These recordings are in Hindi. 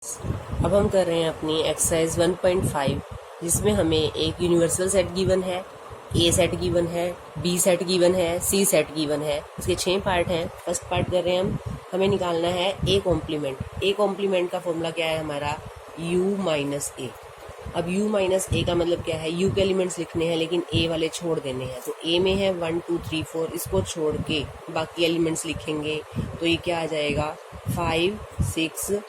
अब हम कर रहे हैं अपनी एक्सरसाइज 1.5 जिसमें हमें एक यूनिवर्सल सेट गिवन है, ए सेट गिवन है, बी सेट गिवन है, सी सेट गिवन है। इसके 6 पार्ट हैं। फर्स्ट पार्ट कर रहे हैं हमें निकालना है ए कॉम्प्लीमेंट। ए कॉम्प्लीमेंट का फॉर्मूला क्या है हमारा, u माइनस ए। अब u माइनस ए का मतलब क्या है, u के एलिमेंट्स लिखने हैं लेकिन a वाले छोड़ देने हैं। तो a में है 1 2 3 4, इसको छोड़ के बाकी एलिमेंट्स लिखेंगे तो ये क्या आ जाएगा 5 6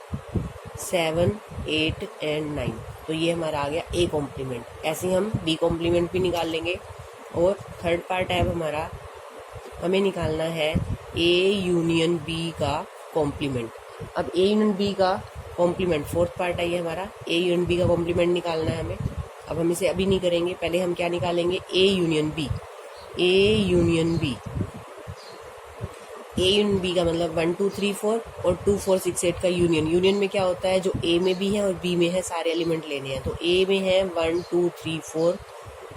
7 8 एंड 9। तो ये हमारा आ गया ए कॉम्प्लीमेंट। ऐसे ही हम बी कॉम्प्लीमेंट भी निकाल लेंगे। और थर्ड पार्ट है अब हमारा, हमें निकालना है ए यूनियन बी का कॉम्प्लीमेंट। अब ए यूनियन बी का कॉम्प्लीमेंट फोर्थ पार्ट है ये हमारा, ए यूनियन बी का कॉम्प्लीमेंट निकालना है हमें। अब हम इसे अभी नहीं करेंगे, पहले हम क्या निकालेंगे, A union B. A union B, A union B का मतलब 1 2 3 4 और 2 4 6 8 का यूनियन। यूनियन में क्या होता है, जो ए में भी है और बी में है सारे एलिमेंट लेने हैं। तो ए में है 1 2 3 4,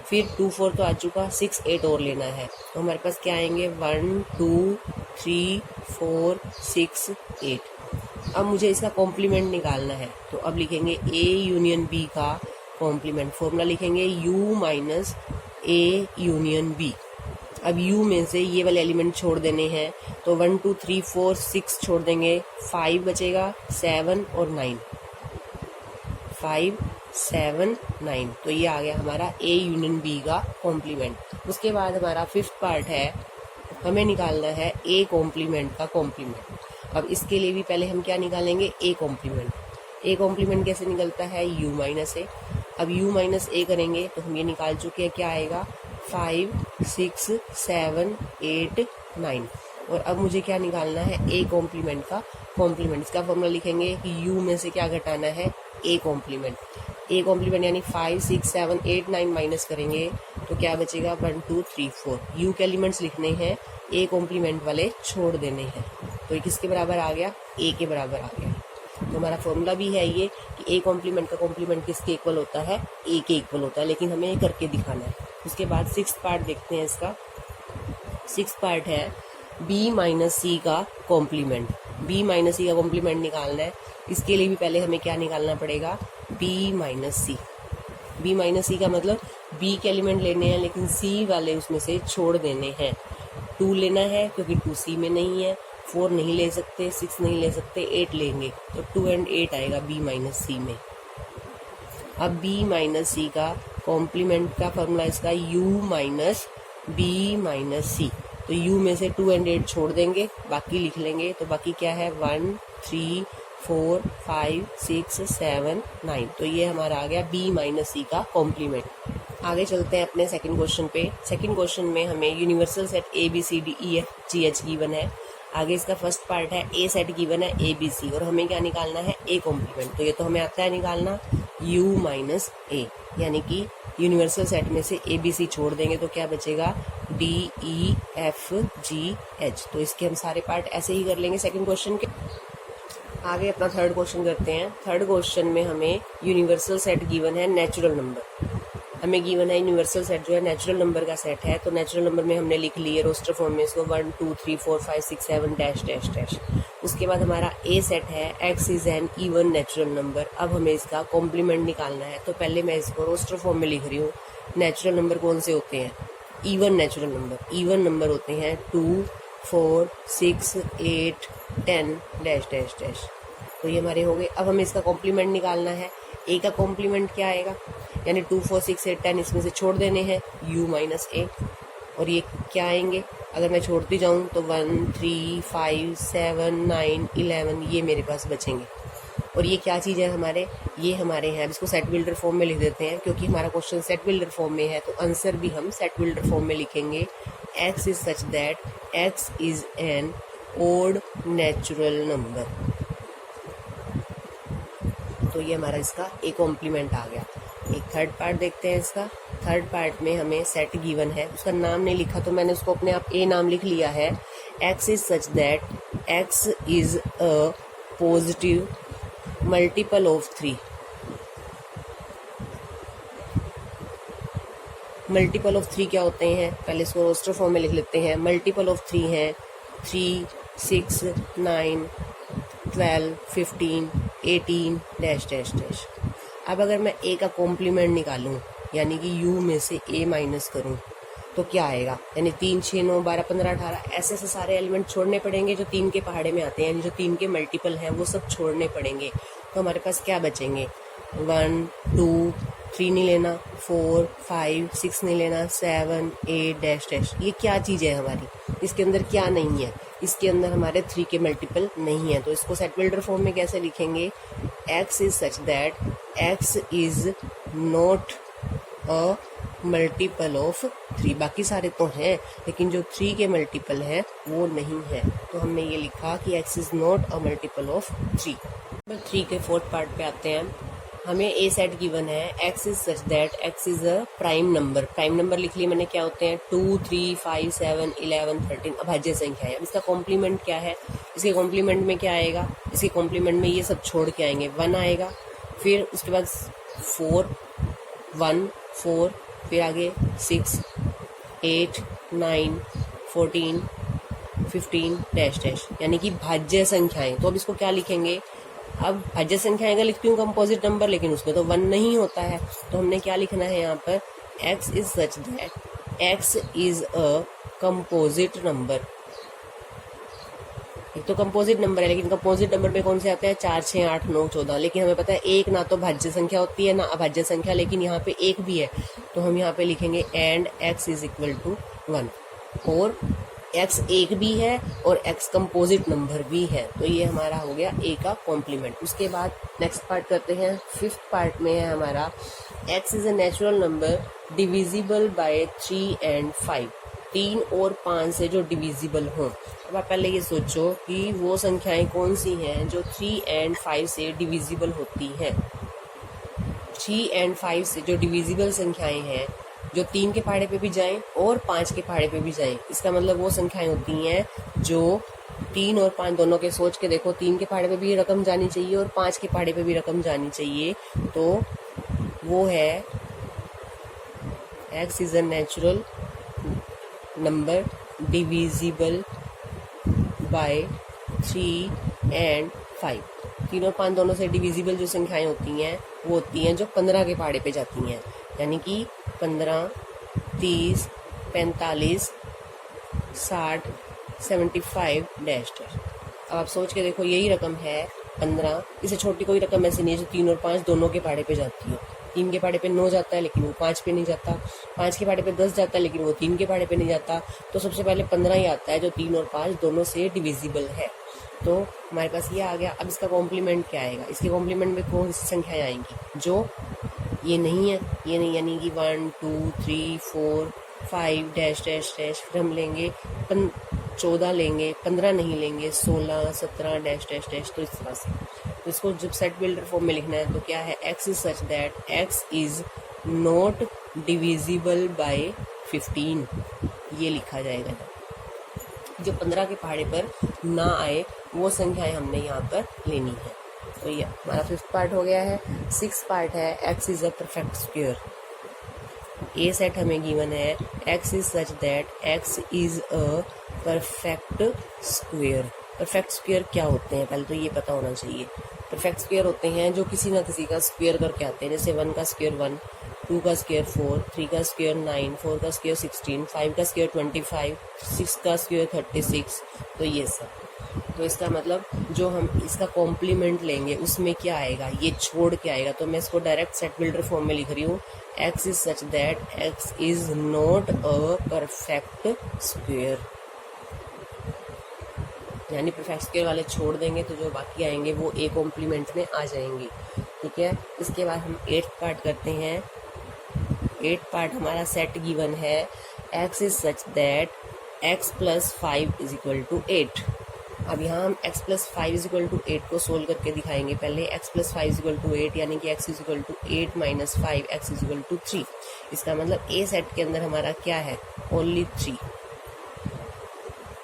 फिर 2 4 तो आ चुका, 6 8 और लेना है। तो हमारे पास क्या आएंगे 1 2 3 4 6 8। अब मुझे इसका कॉम्प्लीमेंट निकालना है तो अब लिखेंगे ए यूनियन बी का कॉम्प्लीमेंट। फॉर्मूला लिखेंगे u minus A union B. अब u में से ये वाले एलिमेंट छोड़ देने हैं तो 1 2 3 4 6 छोड़ देंगे, 5 बचेगा 7 और 9, 5 7 9। तो ये आ गया हमारा a यूनियन b का कॉम्प्लीमेंट। उसके बाद हमारा फिफ्थ पार्ट है, हमें निकालना है a कॉम्प्लीमेंट का कॉम्प्लीमेंट। अब इसके लिए भी पहले हम क्या निकालेंगे, ए कॉम्प्लीमेंट। ए कॉम्प्लीमेंट कैसे निकलता है, u माइनस ए। अब u माइनस ए करेंगे तो हम ये निकाल चुके हैं, क्या आएगा 5 6 7 8 9। और अब मुझे क्या निकालना है, ए कॉम्प्लीमेंट का कॉम्प्लीमेंट। इसका फॉर्मूला लिखेंगे कि u में से क्या घटाना है, ए कॉम्प्लीमेंट। ए कॉम्प्लीमेंट यानी 5 6 7 8 9 माइनस करेंगे तो क्या बचेगा 1 2 3 4। u के एलिमेंट्स लिखने हैं, ए कॉम्प्लीमेंट वाले छोड़ देने हैं। तो ये किसके बराबर आ गया, ए के बराबर आ गया। तो हमारा फॉर्मूला भी है ये कि ए कॉम्प्लीमेंट का कॉम्प्लीमेंट किसके इक्वल होता है, ए के इक्वल होता है। लेकिन हमें ये करके दिखाना है। उसके बाद सिक्स्थ पार्ट देखते हैं इसका। सिक्स्थ पार्ट है बी माइनस सी का कॉम्प्लीमेंट। बी माइनस सी का कॉम्प्लीमेंट निकालना है। इसके लिए भी पहले हमें क्या निकालना पड़ेगा, बी माइनस सी। बी माइनस सी का मतलब बी के एलिमेंट लेने हैं लेकिन सी वाले उसमें से छोड़ देने हैं। 2 लेना है क्योंकि 2 सी में नहीं है, 4 नहीं ले सकते, 6 नहीं ले सकते, 8 लेंगे तो 2 एंड 8 आएगा बी माइनस सी में। अब बी माइनस सी का कॉम्प्लीमेंट का फॉर्मूला इसका u माइनस बी माइनस सी। तो u में से 2 एंड 8 छोड़ देंगे, बाकी लिख लेंगे। तो बाकी क्या है 1 3 4 5 6 7 9। तो ये हमारा आ गया बी माइनस सी का कॉम्प्लीमेंट। आगे चलते हैं अपने सेकंड क्वेश्चन पे। सेकंड क्वेश्चन में हमें universal set A B C D E F G H given है। आगे इसका फर्स्ट पार्ट है ए सेट गिवन है ए बी सी, और हमें क्या निकालना है, ए कॉम्प्लीमेंट। तो ये तो हमें आता है निकालना u माइनस ए, यानी कि यूनिवर्सल सेट में से ए बी सी छोड़ देंगे तो क्या बचेगा D E F G H. तो इसके हम सारे पार्ट ऐसे ही कर लेंगे सेकंड क्वेश्चन के। आगे अपना थर्ड क्वेश्चन करते हैं। थर्ड क्वेश्चन में हमें यूनिवर्सल सेट गिवन है नेचुरल नंबर। हमें गिवन है यूनिवर्सल सेट जो है नेचुरल नंबर का सेट है। तो नेचुरल नंबर में हमने लिख लिए रोस्टर फॉर्म में इसको 1 2 3 4 5 6 7 डैश डैश डैश। उसके बाद हमारा ए सेट है x is N even natural number. अब हमें इसका कॉम्प्लीमेंट निकालना है। तो पहले मैं इसको रोस्टर फॉर्म में लिख रही हूँ। नेचुरल नंबर कौन से होते हैं, even natural number. Even number होते हैं 2 4 6 8 10 डैश डैश डैश। तो ये हमारे हो गए। अब हमें इसका कॉम्प्लीमेंट निकालना है। ए का कॉम्प्लीमेंट क्या आएगा, यानी 2 4 6 8 10 इसमें से छोड़ देने हैं, u माइनस ए। और ये क्या आएंगे, अगर मैं छोड़ती जाऊं तो 1 3 5 7 9 11 ये मेरे पास बचेंगे। और ये क्या चीज़ है हमारे, ये हमारे हैं। अब इसको सेट बिल्डर फॉर्म में लिख देते हैं क्योंकि हमारा क्वेश्चन सेट बिल्डर फॉर्म में है। तो आंसर भी हम सेट बिल्डर फॉर्म में लिखेंगे। x is such that x is an odd natural number. तो ये हमारा इसका ए कॉम्प्लीमेंट आ गया। एक थर्ड पार्ट देखते हैं इसका। थर्ड पार्ट में हमें सेट गिवन है, उसका नाम नहीं लिखा तो मैंने उसको अपने आप ए नाम लिख लिया है। x is such that x is a positive multiple of 3। Multiple of 3 क्या होते हैं, पहले इसको रोस्टर फॉर्म में लिख लेते हैं। मल्टीपल ऑफ 3 हैं 3 6 9 12 15 18 डैश डैश डैश। अब अगर मैं ए का कॉम्प्लीमेंट निकालूं यानी कि यू में से ए माइनस करूं तो क्या आएगा, यानी 3 6 9 12 15 18 ऐसे सारे एलिमेंट छोड़ने पड़ेंगे जो 3 के पहाड़े में आते हैं, यानी जो 3 के मल्टीपल हैं वो सब छोड़ने पड़ेंगे। तो हमारे पास क्या बचेंगे, 1 2 3 नहीं लेना, 4 5 6 नहीं लेना, 7 8 डैश डैश। ये क्या चीज़ है हमारी, इसके अंदर क्या नहीं है, इसके अंदर हमारे 3 के मल्टीपल नहीं है। तो इसको सेट बिल्डर फॉर्म में कैसे लिखेंगे, x is such that x is not a multiple of 3। बाकी सारे तो हैं लेकिन जो 3 के मल्टीपल है वो नहीं है, तो हमने ये लिखा कि x is not a multiple of 3। Number 3 के फोर्थ पार्ट पे आते हैं। हमें ए सेट गिवन है, x is such that x is a prime number. Prime number लिख लिए मैंने, क्या होते हैं 2 3 5 7 11 13 अभाज्य संख्या है। इसका कॉम्प्लीमेंट क्या है, इसके कॉम्प्लीमेंट में क्या आएगा, इसके कॉम्प्लीमेंट में ये सब छोड़ के आएंगे, 1 आएगा, फिर उसके बाद 4 1 4, फिर आगे 6 8 9 14 15 डैश डैश, यानी कि भाज्य संख्याएं। तो अब इसको क्या लिखेंगे, अब भाज्य संख्याएं का लिखती हूँ कंपोजिट नंबर, लेकिन उसमें तो 1 नहीं होता है, तो हमने क्या लिखना है यहाँ पर, x is such that x is a composite number. एक तो कंपोजिट नंबर है, लेकिन कंपोजिट नंबर में कौन से आते हैं, 4 6 8 9 14, लेकिन हमें पता है एक ना तो भाज्य संख्या होती है ना अभाज्य संख्या, लेकिन यहाँ पे एक भी है, तो हम यहाँ पे लिखेंगे and x is equal to 1, और x एक भी है और x कंपोजिट नंबर भी है। तो ये हमारा हो गया a का कॉम्प्लीमेंट। उसके बाद नेक्स्ट पार्ट करते हैं, फिफ्थ पार्ट में है हमारा x is a natural number divisible by 3 and 5। 3 और 5 से जो डिविजिबल हों। अब आप पहले ये सोचो कि वो संख्याएं कौन सी हैं जो 3 एंड 5 से डिविजिबल होती हैं। 3 एंड 5 से जो डिविजिबल संख्याएं हैं, जो 3 के पहाड़े पे भी जाएं और 5 के पहाड़े पे भी जाएं, इसका मतलब वो संख्याएं होती हैं जो 3 और 5 दोनों के सोच के देखो, 3 के पहाड़े पे भी रकम जानी चाहिए और 5 के पहाड़े पे भी रकम जानी चाहिए। तो वो है x is a natural number divisible by 3 and 5। 3 और 5 दोनों से डिविजिबल जो संख्याएं होती हैं वो होती हैं जो 15 के पहाड़े पे जाती हैं, यानी कि 15 30 45 60 75 डैश डैश। अब आप सोच के देखो, यही रकम है 15, इससे छोटी कोई रकम ऐसी नहीं है जो 3 और 5 दोनों के पहाड़े पे जाती है। 3 के पहाड़े पे 9 जाता है लेकिन वो 5 पे नहीं जाता, 5 के पहाड़े पे 10 जाता है लेकिन वो 3 के पहाड़े पे नहीं जाता। तो सबसे पहले 15 ही आता है जो 3 और 5 दोनों से डिविजिबल है। तो हमारे पास ये आ गया। अब इसका कॉम्प्लीमेंट क्या आएगा, इसके कॉम्प्लीमेंट में कौन सी संख्याएं आएंगी जो ये नहीं है, ये नहीं, यानी कि 1 2 3 4 5 डैश डैश डैश, फिर हम लेंगे 14 लेंगे, 15 नहीं लेंगे, 16 17 डैश डैश डैश। तो इस तरह से तो इसको जब सेट बिल्डर फॉर्म में लिखना है तो क्या है, x is such that x is not divisible by 15, ये लिखा जाएगा। जो 15 के पहाड़े पर ना आए वो संख्याएं हमने यहाँ पर लेनी है। तो ये हमारा फिफ्थ पार्ट हो गया है। सिक्स पार्ट है x is a perfect square. A set हमें गिवन है, x is such that x is a perfect square. Perfect square क्या होते हैं, पहले तो ये पता होना चाहिए। परफेक्ट स्क्वायर होते हैं जो किसी ना किसी का स्क्वायर करके आते हैं, जैसे 1 का स्क्वायर 1, 2 का स्क्वायर 4, 3 का स्क्वायर 9, 4 का स्क्वायर 16, 5 का स्क्वायर 25, 6 का स्क्वायर 36। तो ये सब, तो इसका मतलब जो हम इसका कॉम्प्लीमेंट लेंगे उसमें क्या आएगा, ये छोड़ के आएगा। तो मैं इसको डायरेक्ट सेट बिल्डर फॉर्म में लिख रही हूँ, x is such that x is not a perfect square, यानी परफेक्ट स्क्वायर वाले छोड़ देंगे तो जो बाकी आएंगे वो ए कॉम्प्लीमेंट में आ जाएंगे। ठीक है, इसके बाद हम 8th पार्ट करते हैं। 8th पार्ट हमारा सेट गिवन है, x is such that x plus 5 is equal to 8। अब यहाँ हम x plus 5 is equal to 8 को सोल्व करके दिखाएंगे। पहले x plus 5 is equal to 8, यानी कि x is equal to 8 minus 5, x is equal to 3। इसका मतलब a सेट के अंदर हमारा क्या है, ओनली 3,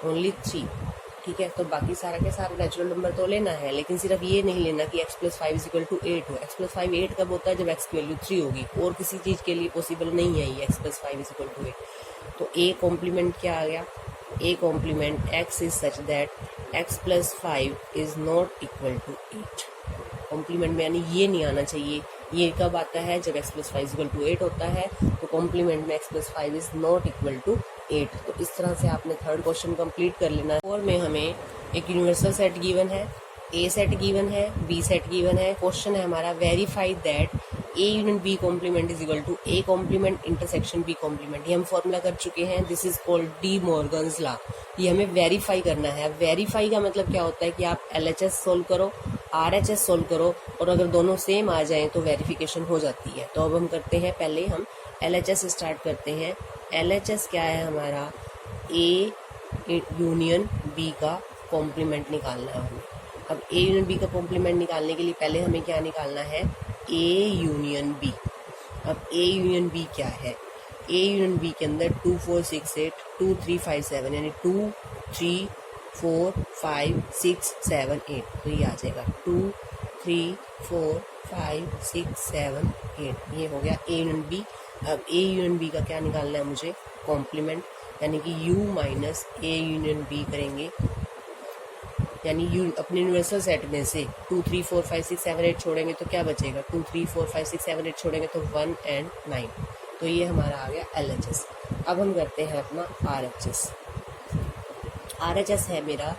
ओनली 3। ठीक है, तो बाकी सारा के सारे नेचुरल नंबर तो लेना है, लेकिन सिर्फ ये नहीं लेना कि x plus 5 is equal to 8 हो। x प्लस 5 8 कब होता है, जब x की वैल्यू 3 होगी, और किसी चीज़ के लिए पॉसिबल नहीं है ये x plus 5 is equal to 8। तो a कॉम्प्लीमेंट क्या आ गया, a complement x is such that x plus 5 is not equal to 8। Complement में, यानी ये नहीं आना चाहिए। ये कब आता है? जब x + 5 = 8 होता है, तो कॉम्प्लीमेंट में x + 5 is not equal to 8। तो इस तरह से आपने थर्ड क्वेश्चन कंप्लीट कर लेना है। और में हमें एक यूनिवर्सल सेट गिवन है, ए सेट गिवन है, बी सेट गिवन है। क्वेश्चन है हमारा verify that A union B complement is equal to A complement intersection B complement. ये हम फॉर्मूला कर चुके हैं, this is called De Morgan's law. ये हमें वेरीफाई करना है। वेरीफाई का मतलब क्या होता है कि आप LHS सोल्व करो, RHS सोल्व करो, और अगर दोनों सेम आ जाएं तो वेरिफिकेशन हो जाती है। तो अब हम करते हैं, पहले हम LHS स्टार्ट करते हैं। LHS क्या है हमारा? ए यूनियन बी का कॉम्प्लीमेंट निकालना है हमें। अब ए यूनियन बी का कॉम्प्लीमेंट निकालने के लिए पहले हमें क्या निकालना है? A union B. अब ए यूनियन बी क्या है? ए यूनियन बी के अंदर 2 4 6 8 2 3 5 7, यानी 2 3 4 5 6 7 8, तो ये आ जाएगा 2 3 4 5 6 7 8। ये हो गया ए यूनियन बी। अब ए यूनियन बी का क्या निकालना है मुझे? कॉम्प्लीमेंट, यानी कि u minus A union B करेंगे, यानी यू अपने यूनिवर्सल सेट में से 2 3 4 5 6 7 8 छोड़ेंगे तो क्या बचेगा? 2 3 4 5 6 7 8 छोड़ेंगे तो 1 and 9। तो ये हमारा आ गया LHS। अब हम करते हैं अपना RHS। RHS है मेरा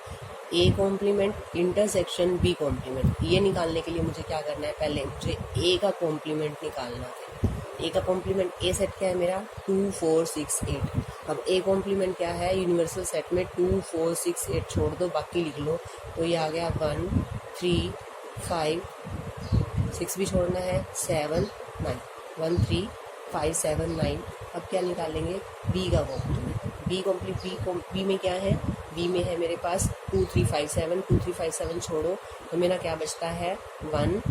A complement intersection B complement. ये निकालने के लिए मुझे क्या करना है? पहले मुझे ए का कॉम्प्लीमेंट निकालना है। ए का कॉम्प्लीमेंट, ए सेट क्या है मेरा? 2 4 6 8। अब ए कॉम्प्लीमेंट क्या है? यूनिवर्सल सेट में 2 4 6 8 छोड़ दो, बाकी लिख लो। तो ये आ गया 1 3 5 6 भी छोड़ना है, 7 9, 1 3 5 7 9। अब क्या निकालेंगे? बी का कॉम्प्लीमेंट। बी में क्या है? बी में है मेरे पास 2 3 5 7। 2 3 5 7 छोड़ो तो मेरा क्या बचता है? 1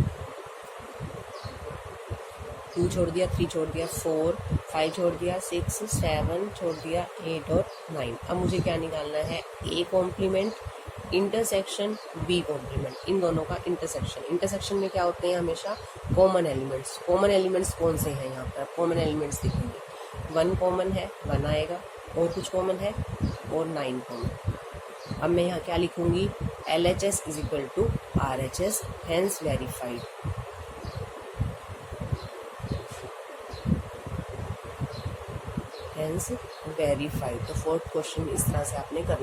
2 छोड़ दिया, 3 छोड़ दिया, 4 5 छोड़ दिया, 6 7 छोड़ दिया, 8 और 9। अब मुझे क्या निकालना है? A complement intersection B complement, इन दोनों का इंटरसेक्शन। इंटरसेक्शन में क्या होते हैं? हमेशा कॉमन एलिमेंट्स। कॉमन एलिमेंट्स कौन से हैं? यहाँ पर कॉमन एलिमेंट्स दिखेंगे। 1 कॉमन है, 1 आएगा, और कुछ कॉमन है, और 9 कॉमन। अब मैं यहाँ क्या लिखूंगी? LHS is equal to RHS, hence verified. Hence verified. तो फोर्थ क्वेश्चन इस तरह से आपने करना।